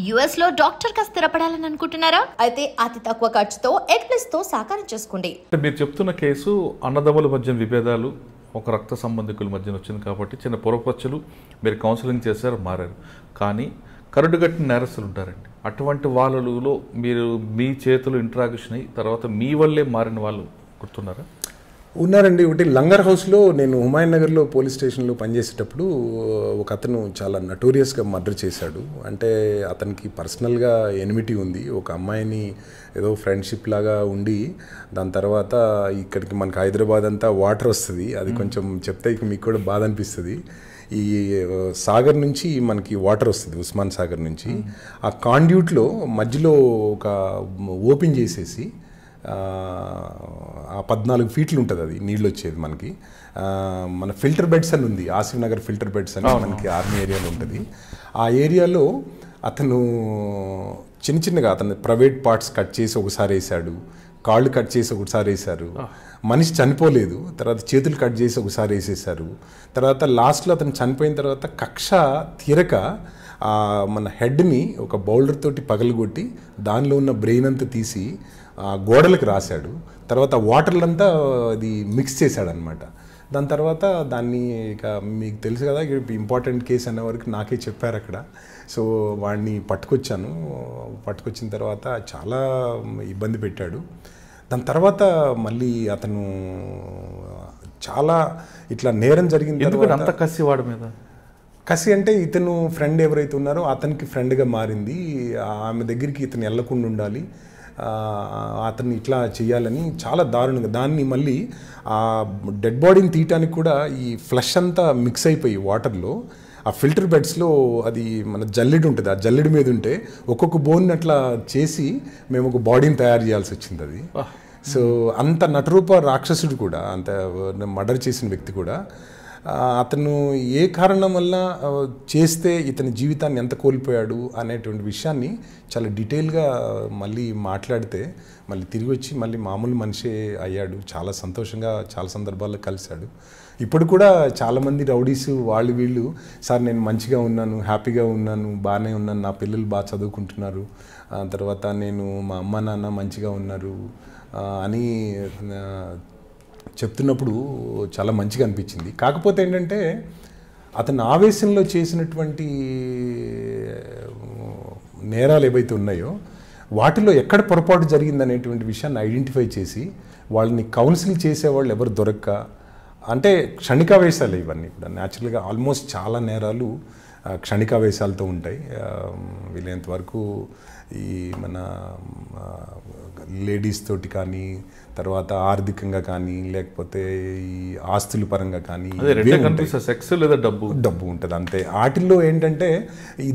US లో doctor గా స్థిరపడాలని అనుకుంటున్నారా? అయితే అతి తక్కువ ఖర్చుతో ఎడ్ప్లస్ తో సాకారం చేసుకోండి. మీరు చెప్తున్న కేసు అన్నదమ్ముల మధ్య విభేదాలు, ఒక రక్త సంబంధికుల మధ్యన వచ్చింది కాబట్టి చిన్న పొరపచ్చులు, మీరు కౌన్సిలింగ్ చేశారు, మారారు. కానీ కరుడుగట్టిన నేరస్తులు ఉంటారండి. అటువంటి వాళ్ళలో మీరు మీ చేతులు ఇంట్రాక్షన్ అయ్యి తర్వాత మీ వల్లే మారిన వాళ్ళు గుర్తున్నారా? ఉన్నారండి. ఒకటి లంగర్ హౌస్లో నేను హుమాయూన్ నగర్లో పోలీస్ స్టేషన్లో పనిచేసేటప్పుడు ఒక అతను చాలా నటోరియస్గా మర్డర్ చేశాడు. అంటే అతనికి పర్సనల్గా ఎనిమిటీ ఉంది. ఒక అమ్మాయిని ఏదో ఫ్రెండ్షిప్ లాగా ఉండి దాని తర్వాత ఇక్కడికి మనకి హైదరాబాద్ అంతా వాటర్ వస్తుంది. అది కొంచెం చెప్తే మీకు కూడా బాధ అనిపిస్తుంది. ఈ సాగర్ నుంచి మనకి వాటర్ వస్తుంది, ఉస్మాన్ సాగర్ నుంచి. ఆ కాండ్యూట్లో మధ్యలో ఒక ఓపెన్ చేసేసి ఆ 14 ఫీట్లు ఉంటుంది, అది నీళ్ళు వచ్చేది మనకి. మన ఫిల్టర్ బెడ్స్ అని ఉంది, ఆసిఫ్ నగర్ ఫిల్టర్ బెడ్స్ అని మనకి ఆర్మీ ఏరియాలో ఉంటుంది. ఆ ఏరియాలో అతను చిన్నగా అతను ప్రైవేట్ పార్ట్స్ కట్ చేసి ఒకసారి వేసాడు, కాళ్ళు కట్ చేసి ఒకసారి వేశారు. మనిషి చనిపోలేదు, తర్వాత చేతులు కట్ చేసి ఒకసారి వేసేసారు. తర్వాత లాస్ట్లో అతను చనిపోయిన తర్వాత కక్ష తీరక మన హెడ్ని ఒక బౌల్డర్ తోటి పగలగొట్టి దానిలో ఉన్న బ్రెయిన్ అంతా తీసి గోడలకు రాశాడు. తర్వాత వాటర్లంతా అది మిక్స్ చేశాడనమాట. దాని తర్వాత దాన్ని ఇక మీకు తెలుసు కదా, ఇంపార్టెంట్ కేసు అనే వరకు నాకే చెప్పారు అక్కడ. సో వాడిని పట్టుకొచ్చిన తర్వాత చాలా ఇబ్బంది పెట్టాడు. దాని తర్వాత మళ్ళీ అతను చాలా ఇట్లా నేరం జరిగిన తర్వాత అంత కసి వాడి మీద కసి అంటే ఇతను ఫ్రెండ్ ఎవరైతే ఉన్నారో అతనికి ఫ్రెండ్గా మారింది. ఆమె దగ్గరికి ఇతను వెళ్లకుండా ఉండాలి, అతన్ని ఇట్లా చేయాలని చాలా దారుణంగా దాన్ని మళ్ళీ ఆ డెడ్ బాడీని తీయటానికి కూడా ఈ ఫ్లష్ అంతా మిక్స్ అయిపోయి వాటర్లో ఆ ఫిల్టర్ బెడ్స్లో అది మన జల్లెడు ఉంటుంది, ఆ జల్లెడు మీద ఉంటే ఒక్కొక్క బోన్ని అట్లా చేసి మేము ఒక బాడీని తయారు చేయాల్సి వచ్చింది అది. సో అంత నటరూప రాక్షసుడు కూడా, అంత మర్డర్ చేసిన వ్యక్తి కూడా అతను ఏ కారణం వల్ల చేస్తే ఇతని జీవితాన్ని ఎంత కోల్పోయాడు అనేటువంటి విషయాన్ని చాలా డీటెయిల్గా మళ్ళీ మాట్లాడితే మళ్ళీ తిరిగి వచ్చి మళ్ళీ మామూలు మనిషే అయ్యాడు. చాలా సంతోషంగా చాలా సందర్భాల్లో కలిశాడు. ఇప్పుడు కూడా చాలామంది రౌడీస్ వీళ్ళు సార్ నేను మంచిగా ఉన్నాను, హ్యాపీగా ఉన్నాను, బాగానే ఉన్నాను, నా పిల్లలు బాగా చదువుకుంటున్నారు, తర్వాత నేను మా అమ్మ నాన్న మంచిగా ఉన్నారు అని చెప్తున్నప్పుడు చాలా మంచిగా అనిపించింది. కాకపోతే ఏంటంటే అతను ఆవేశంలో చేసినటువంటి నేరాలు ఏవైతే ఉన్నాయో వాటిలో ఎక్కడ పొరపాటు జరిగిందనేటువంటి విషయాన్ని ఐడెంటిఫై చేసి వాళ్ళని కౌన్సిల్ చేసేవాళ్ళు ఎవరు దొరక్క, అంటే క్షణికావేశాలు ఇవన్నీ కూడా న్యాచురల్గా ఆల్మోస్ట్ చాలా నేరాలు క్షణికావేశాలతో ఉంటాయి. వీలైనంత వరకు ఈ మన లేడీస్ తోటి కానీ, తర్వాత ఆర్థికంగా కానీ, లేకపోతే ఈ ఆస్తుల పరంగా కానీ సెక్స్ లేదా డబ్బు ఉంటుంది అంతే. వాటిల్లో ఏంటంటే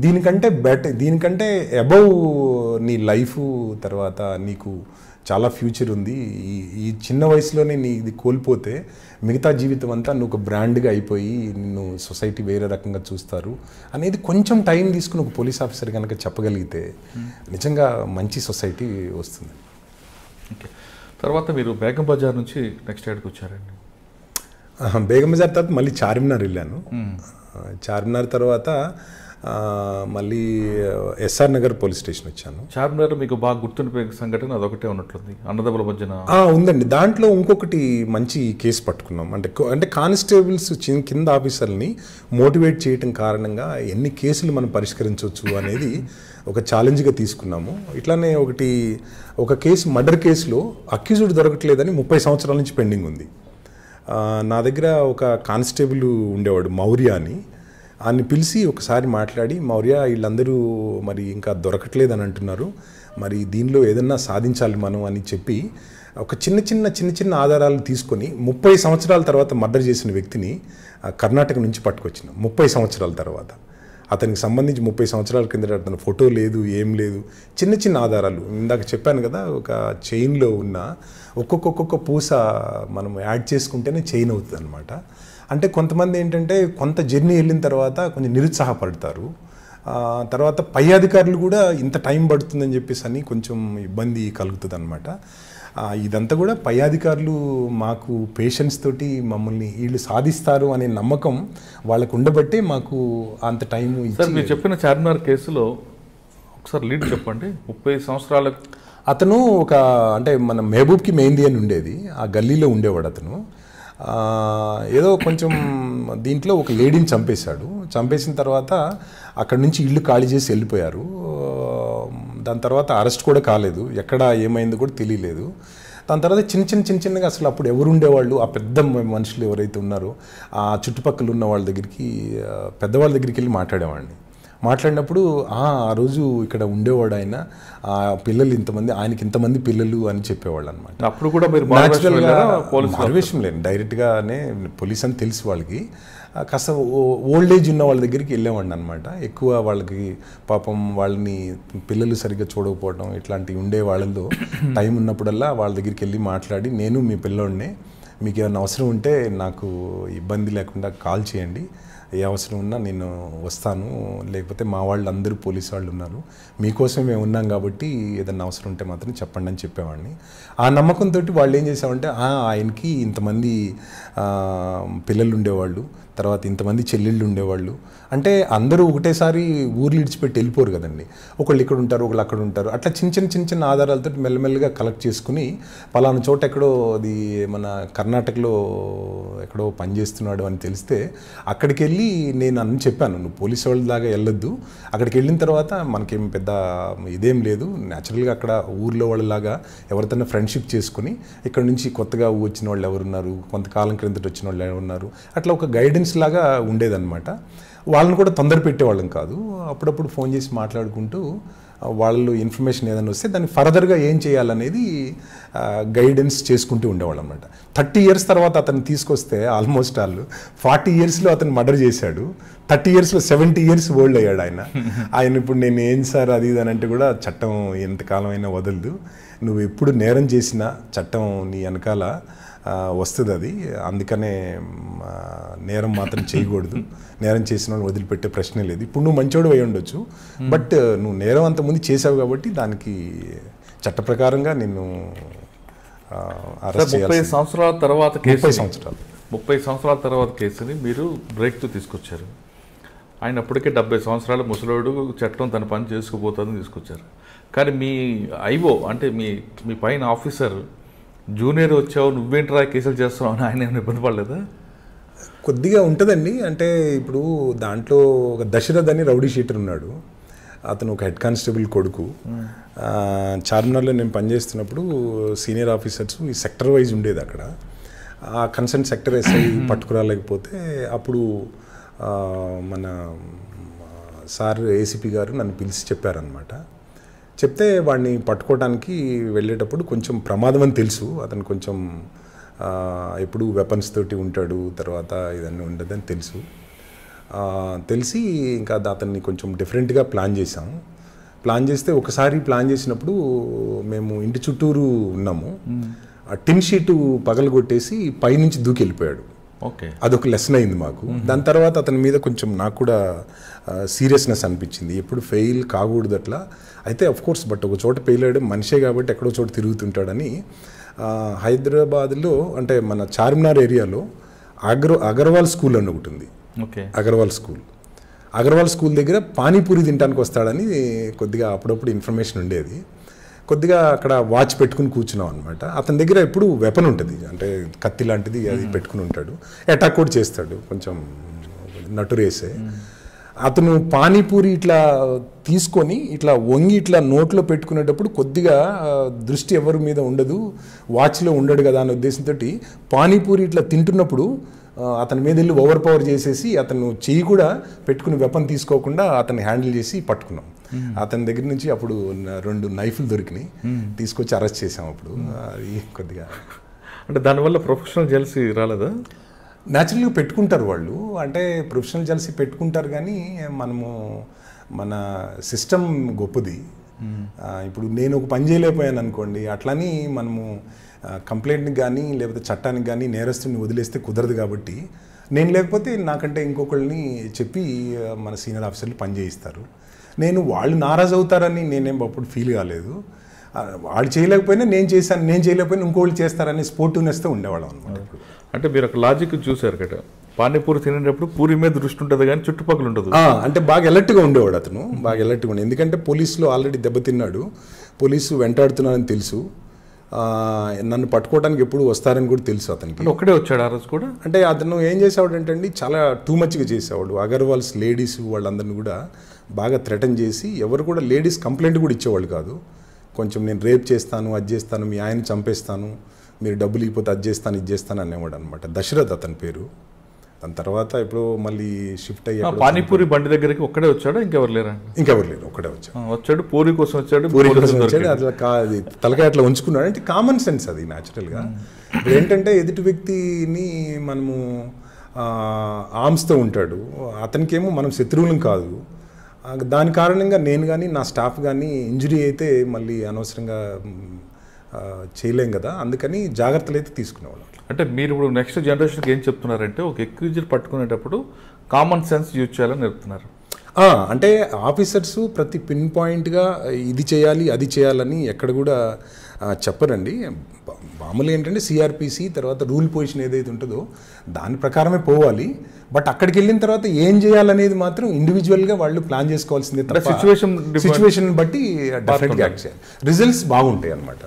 దీనికంటే అబౌవ్ నీ లైఫ్, తర్వాత నీకు చాలా ఫ్యూచర్ ఉంది. ఈ చిన్న వయసులోనే నీ ఇది కోల్పోతే మిగతా జీవితం అంతా నువ్వు ఒక బ్రాండ్గా అయిపోయి నిన్ను సొసైటీ వేరే రకంగా చూస్తారు అనేది కొంచెం టైం తీసుకుని ఒక పోలీస్ ఆఫీసర్ కనుక చెప్పగలిగితే నిజంగా మంచి సొసైటీ వస్తుంది. ఓకే, తర్వాత మీరు బేగం బజార్ నుంచి నెక్స్ట్ ఎక్కడికి వచ్చారండి? బేగం బజార్ తర్వాత మళ్ళీ చార్మినార్ వెళ్ళాను. చార్మినార్ తర్వాత మళ్ళీ ఎస్ఆర్ నగర్ పోలీస్ స్టేషన్ వచ్చాను. చార్మినార్ మీకు బాగా గుర్తుండిపోయే సంఘటన అదొకటే ఉన్నట్లుంది, అన్నదమ్ముల మధ్యన ఉందండి. దాంట్లో ఇంకొకటి మంచి కేసు పట్టుకున్నాం. అంటే కానిస్టేబుల్స్ కింద ఆఫీసర్ని మోటివేట్ చేయటం కారణంగా ఎన్ని కేసులు మనం పరిష్కరించవచ్చు అనేది ఒక ఛాలెంజ్గా తీసుకున్నాము. ఇట్లానే ఒక కేసు, మర్డర్ కేసులో అక్యూజ్డ్ దొరకట్లేదని 30 సంవత్సరాల నుంచి పెండింగ్ ఉంది. నా దగ్గర ఒక కానిస్టేబుల్ ఉండేవాడు మౌర్య అని, ఆయన్ని పిలిచి ఒకసారి మాట్లాడి, మౌర్య వీళ్ళందరూ మరి ఇంకా దొరకట్లేదని అంటున్నారు, మరి దీనిలో ఏదన్నా సాధించాలి మనం అని చెప్పి ఒక చిన్న ఆధారాలు తీసుకొని 30 సంవత్సరాల తర్వాత మర్డర్ చేసిన వ్యక్తిని కర్ణాటక నుంచి పట్టుకొచ్చిన. 30 సంవత్సరాల తర్వాత అతనికి సంబంధించి 30 సంవత్సరాల కింద అతని ఫోటో లేదు, ఏం లేదు, చిన్న ఆధారాలు. ఇందాక చెప్పాను కదా, ఒక చైన్లో ఉన్న ఒక్కొక్క పూస మనం యాడ్ చేసుకుంటేనే చైన్ అవుతుంది అనమాట. అంటే కొంతమంది ఏంటంటే కొంత జర్నీ వెళ్ళిన తర్వాత కొంచెం నిరుత్సాహపడతారు, తర్వాత పై అధికారులు కూడా ఇంత టైం పడుతుందని చెప్పేసి అని కొంచెం ఇబ్బంది కలుగుతుంది అనమాట. ఇదంతా కూడా పై అధికారులు మాకు పేషెన్స్ తోటి మమ్మల్ని వీళ్ళు సాధిస్తారు అనే నమ్మకం వాళ్ళకు ఉండబట్టే మాకు అంత టైం. సార్, మీరు చెప్పిన చార్మినార్ కేసులో సార్ లీడ్ చెప్పండి. 30 సంవత్సరాల అతను ఒక అంటే మన మహబూబ్కి మెహందీ అని ఉండేది, ఆ గల్లీలో ఉండేవాడు అతను. ఏదో కొంచెం దీంట్లో ఒక లేడీని చంపేశాడు. చంపేసిన తర్వాత అక్కడి నుంచి ఇల్లు ఖాళీ చేసి వెళ్ళిపోయారు. దాని తర్వాత అరెస్ట్ కూడా కాలేదు, ఎక్కడ ఏమైందో కూడా తెలియలేదు. దాని తర్వాత చిన్నగా అసలు అప్పుడు ఎవరు ఉండేవాళ్ళు, ఆ పెద్ద మనుషులు ఎవరైతే ఉన్నారో ఆ చుట్టుపక్కల ఉన్న వాళ్ళ దగ్గరికి, పెద్దవాళ్ళ దగ్గరికి వెళ్ళి మాట్లాడేవాడిని. మాట్లాడినప్పుడు ఆ రోజు ఇక్కడ ఉండేవాడు ఆయన, ఆ పిల్లలు ఇంతమంది, ఆయనకి ఇంతమంది పిల్లలు అని చెప్పేవాళ్ళు అనమాట. అప్పుడు కూడా మీరు మారువేషం లేని డైరెక్ట్గానే పోలీస్ అని తెలిసి వాళ్ళకి కాస్త ఓల్డ్ ఏజ్ ఉన్న వాళ్ళ దగ్గరికి వెళ్ళేవాడిని అనమాట. ఎక్కువ వాళ్ళకి పాపం వాళ్ళని పిల్లలు సరిగ్గా చూడకపోవడం ఇట్లాంటివి ఉండే వాళ్ళలో టైం ఉన్నప్పుడల్లా వాళ్ళ దగ్గరికి వెళ్ళి మాట్లాడి, నేను మీ పిల్లోడినే, మీకు ఏమైనా అవసరం ఉంటే నాకు ఇబ్బంది లేకుండా కాల్ చేయండి, ఏ అవసరం ఉన్నా నేను వస్తాను, లేకపోతే మా వాళ్ళు అందరూ పోలీసు వాళ్ళు ఉన్నారు, మీకోసం మేము ఉన్నాం కాబట్టి ఏదన్నా అవసరం ఉంటే మాత్రం చెప్పండి అని చెప్పేవాడిని. ఆ నమ్మకంతో వాళ్ళు ఏం చేసామంటే ఆయనకి ఇంతమంది పిల్లలు ఉండేవాళ్ళు, తర్వాత ఇంతమంది చెల్లెళ్ళు ఉండేవాళ్ళు, అంటే అందరూ ఒకటేసారి ఊర్లు ఇడిచిపెట్టి వెళ్ళిపోరు కదండి, ఒకళ్ళు ఇక్కడ ఉంటారు ఒకళ్ళు అక్కడ ఉంటారు, అట్లా చిన్న ఆధారాలతో మెల్లమెల్లగా కలెక్ట్ చేసుకుని పలానా చోట ఎక్కడో అది మన కర్ణాటకలో ఎక్కడో పనిచేస్తున్నాడు అని తెలిస్తే అక్కడికి వెళ్ళి నేను అన్ని చెప్పాను, నువ్వు పోలీసు వాళ్ళ దాకా వెళ్ళొద్దు, అక్కడికి వెళ్ళిన తర్వాత మనకేం పెద్ద ఇదేం లేదు, న్యాచురల్గా అక్కడ ఊర్లో వాళ్ళలాగా ఎవరితోనే ఫ్రెండ్షిప్ చేసుకుని ఇక్కడ నుంచి కొత్తగా వచ్చిన వాళ్ళు ఎవరున్నారు, కొంతకాలం క్రిందట వచ్చిన వాళ్ళు ఎవరున్నారు, అట్లా ఒక గైడెన్స్ లాగా ఉండేదన్నమాట. వాళ్ళని కూడా తొందర పెట్టేవాళ్ళం కాదు, అప్పుడప్పుడు ఫోన్ చేసి మాట్లాడుకుంటూ వాళ్ళు ఇన్ఫర్మేషన్ ఏదైనా వస్తే దాన్ని ఫర్దర్గా ఏం చేయాలనేది గైడెన్స్ చేసుకుంటూ ఉండేవాళ్ళం అనమాట. 30 years తర్వాత అతను తీసుకొస్తే ఆల్మోస్ట్ 40 yearsలో అతను మర్డర్ చేశాడు, 30 yearsలో 70 years ఓల్డ్ అయ్యాడు ఆయన ఇప్పుడు నేను ఏం సార్ అది ఇది అని అంటే కూడా చట్టం ఎంతకాలం అయినా వదలదు, నువ్వు ఎప్పుడు నేరం చేసినా చట్టం నీ వెనకాల వస్తుంది, అది అందుకనే నేరం మాత్రం చేయకూడదు, నేరం చేసిన వాళ్ళు వదిలిపెట్టే ప్రశ్నే లేదు, ఇప్పుడు నువ్వు మంచోడు అయి ఉండొచ్చు బట్ నువ్వు నేరం అంత ముందు చేసావు కాబట్టి దానికి చట్ట ప్రకారంగా నిన్ను అరెస్ట్ చేయాలి. 30 సంవత్సరాల తర్వాత 30 సంవత్సరాల తర్వాత కేసుని మీరు బ్రేక్తో తీసుకొచ్చారు. ఆయన అప్పటికే 70 సంవత్సరాల ముసలోడు, చట్టం తన పని చేసుకుపోతుందని తీసుకొచ్చారు. కానీ మీ ఐఓ అంటే మీ పైన ఆఫీసర్ జూనియర్ వచ్చావు నువ్వేంట్రా కేసులు చేస్తున్నావు అని ఆయన ఏమైనా ఇబ్బంది పడలేదా? కొద్దిగా ఉంటుందండి, అంటే ఇప్పుడు దాంట్లో ఒక దశరథ్ అని రౌడీ షీటర్ ఉన్నాడు, అతను ఒక హెడ్ కానిస్టేబుల్ కొడుకు. చార్మినార్లో నేను పనిచేస్తున్నప్పుడు సీనియర్ ఆఫీసర్స్ ఈ సెక్టర్ వైజ్ ఉండేది అక్కడ, ఆ కన్సర్న్ సెక్టర్ ఎస్ఐ పట్టుకురాలేకపోతే అప్పుడు మన సార్ ఏసీపీ గారు నన్ను పిలిచి చెప్పారనమాట. చెప్తే వాడిని పట్టుకోవడానికి వెళ్ళేటప్పుడు కొంచెం ప్రమాదం అని తెలుసు, అతను కొంచెం ఎప్పుడు వెపన్స్ తోటి ఉంటాడు, తర్వాత ఇదన్నీ ఉండదని తెలిసి ఇంకా అతన్ని కొంచెం డిఫరెంట్గా ప్లాన్ చేసాం. ప్లాన్ చేస్తే ఒకసారి ప్లాన్ చేసినప్పుడు మేము ఇంటి చుట్టూరు ఉన్నాము, ఆ టిన్ షీటు పగలగొట్టేసి పైనుంచి దూకి వెళ్ళిపోయాడు. ఓకే, అదొక లెసన్ అయింది మాకు. దాని తర్వాత అతని మీద కొంచెం నాకు కూడా సీరియస్నెస్ అనిపించింది, ఎప్పుడు ఫెయిల్ కాకూడదు అట్లా అయితే కోర్స్ బట్ ఒక చోట ఫెయిల్ అయ్యడం మనిషే కాబట్టి ఎక్కడో చోట తిరుగుతుంటాడని హైదరాబాద్లో అంటే మన చార్మినార్ ఏరియాలో అగర్వాల్ స్కూల్ అని ఒకటి ఉంది. ఓకే, అగర్వాల్ స్కూల్ దగ్గర పానీపూరి తినడానికి వస్తాడని కొద్దిగా అప్పుడప్పుడు ఇన్ఫర్మేషన్ ఉండేది. కొద్దిగా అక్కడ వాచ్ పెట్టుకుని కూర్చున్నాం అనమాట. అతని దగ్గర ఎప్పుడు వెపన్ ఉంటుంది, అంటే కత్తి లాంటిది అది పెట్టుకుని ఉంటాడు, అటాక్ కూడా చేస్తాడు, కొంచెం నటురేసే. అతను పానీపూరి ఇట్లా తీసుకొని ఇట్లా వంగి ఇట్లా నోట్లో పెట్టుకునేటప్పుడు కొద్దిగా దృష్టి ఎవరి మీద ఉండదు, వాచ్లో ఉండడు కదా అనే ఉద్దేశంతో పానీపూరి ఇట్లా తింటున్నప్పుడు అతని మీద వెళ్ళి ఓవర్ పవర్ చేసేసి అతను చెయ్యి కూడా పెట్టుకుని వెపన్ తీసుకోకుండా అతన్ని హ్యాండిల్ చేసి పట్టుకున్నాం. అతని దగ్గర నుంచి అప్పుడు 2 నైఫ్లు దొరికినాయి, తీసుకొచ్చి అరెస్ట్ చేసాం. అప్పుడు అది కొద్దిగా అంటే దానివల్ల ప్రొఫెషనల్ జెల్సీ రాలేదా? న్యాచురల్గా పెట్టుకుంటారు వాళ్ళు, అంటే ప్రొఫెషనల్ జెల్సీ పెట్టుకుంటారు, కానీ మన సిస్టమ్ గొప్పది. ఇప్పుడు నేను ఒక పని చేయలేకపోయాను అనుకోండి, అట్లని మనము కంప్లైంట్కి కానీ లేకపోతే చట్టానికి కానీ నేరస్తుని వదిలేస్తే కుదరదు. కాబట్టి నేను లేకపోతే నాకంటే ఇంకొకళ్ళని చెప్పి మన సీనియర్ ఆఫీసర్లు పని చేయిస్తారు. వాళ్ళు నారాజు అవుతారని నేనేం అప్పుడు ఫీల్ కాలేదు, వాళ్ళు చేయలేకపోయినా నేను చేయలేకపోయినా ఇంకోళ్ళు చేస్తారని స్పోర్టివ్నెస్తో ఉండేవాళ్ళం అనమాట. అంటే మీరు ఒక లాజిక్ చూశారు కదా, పానీపూరి తినేటప్పుడు పూరి మీద దృష్టి ఉంటుంది కానీ చుట్టుపక్కల ఉండదు. అంటే బాగా అలర్ట్గా ఉండేవాడు అతను, బాగా అలర్ట్గా ఉండే. ఎందుకంటే పోలీసులు ఆల్రెడీ దెబ్బతిన్నాడు, పోలీసు వెంటాడుతున్నారని తెలుసు, నన్ను పట్టుకోవడానికి ఎప్పుడు వస్తారని కూడా తెలుసు అతనికి. ఒక్కడే వచ్చాడు ఆ రోజు కూడా. అంటే అతను ఏం చేసేవాడు అంటే అండి, చాలా టూ మచ్గా చేసేవాడు. అగర్వాల్స్ లేడీస్ వాళ్ళందరినీ కూడా బాగా థ్రెటన్ చేసి, ఎవరు కూడా లేడీస్ కంప్లైంట్ కూడా ఇచ్చేవాళ్ళు కాదు. కొంచెం నేను రేప్ చేస్తాను, అది చేస్తాను, మీ ఆయన చంపేస్తాను, మీరు డబ్బులు ఇవ్వకపోతే అది చేస్తాను, ఇది చేస్తాను అనేవాడు అనమాట. దశరథ్ అతని పేరు. దాని తర్వాత ఇప్పుడు మళ్ళీ షిఫ్ట్ అయ్యి పానీపూరి బండి దగ్గరికి ఒక్కడే వచ్చాడు, ఇంకెవరు లేరా? ఇంకెవరు లేరు, ఒక్కడే వచ్చాడు. పూరి కోసం వచ్చాడు, పూరి కోసం వచ్చాడు. అట్లా తలకాయ అట్లా ఉంచుకున్నాడు. అంటే కామన్ సెన్స్ అది న్యాచురల్గా. ఇప్పుడు ఏంటంటే ఎదుటి వ్యక్తిని మనము ఆర్మ్స్తో ఉంటాడు, అతనికేమో మనం శత్రువులం కాదు. దాని కారణంగా నేను కానీ నా స్టాఫ్ కానీ ఇంజురీ అయితే మళ్ళీ అనవసరంగా చేయలేం కదా, అందుకని జాగ్రత్తలు అయితే తీసుకునేవాళ్ళం. అంటే మీరు ఇప్పుడు నెక్స్ట్ జనరేషన్కి ఏం చెప్తున్నారంటే, ఒక ఎక్విజర్ పట్టుకునేటప్పుడు కామన్ సెన్స్ యూజ్ చేయాలని చెప్తున్నారు. అంటే ఆఫీసర్స్ ప్రతి పిన్ పాయింట్గా ఇది చేయాలి అది చేయాలని ఎక్కడ కూడా చెప్పరండి. మామూలుగా ఏంటంటే సిఆర్పిసి తర్వాత రూల్ పొజిషన్ ఏదైతే ఉంటుందో దాని ప్రకారమే పోవాలి. బట్ అక్కడికి వెళ్ళిన తర్వాత ఏం చేయాలనేది మాత్రం ఇండివిజువల్గా వాళ్ళు ప్లాన్ చేసుకోవాల్సిందే తప్ప సిచ్యువేషన్ బట్టి డెఫినెట్గా యాక్ట్ చేయాలి. రిజల్ట్స్ బాగుంటాయి అన్నమాట.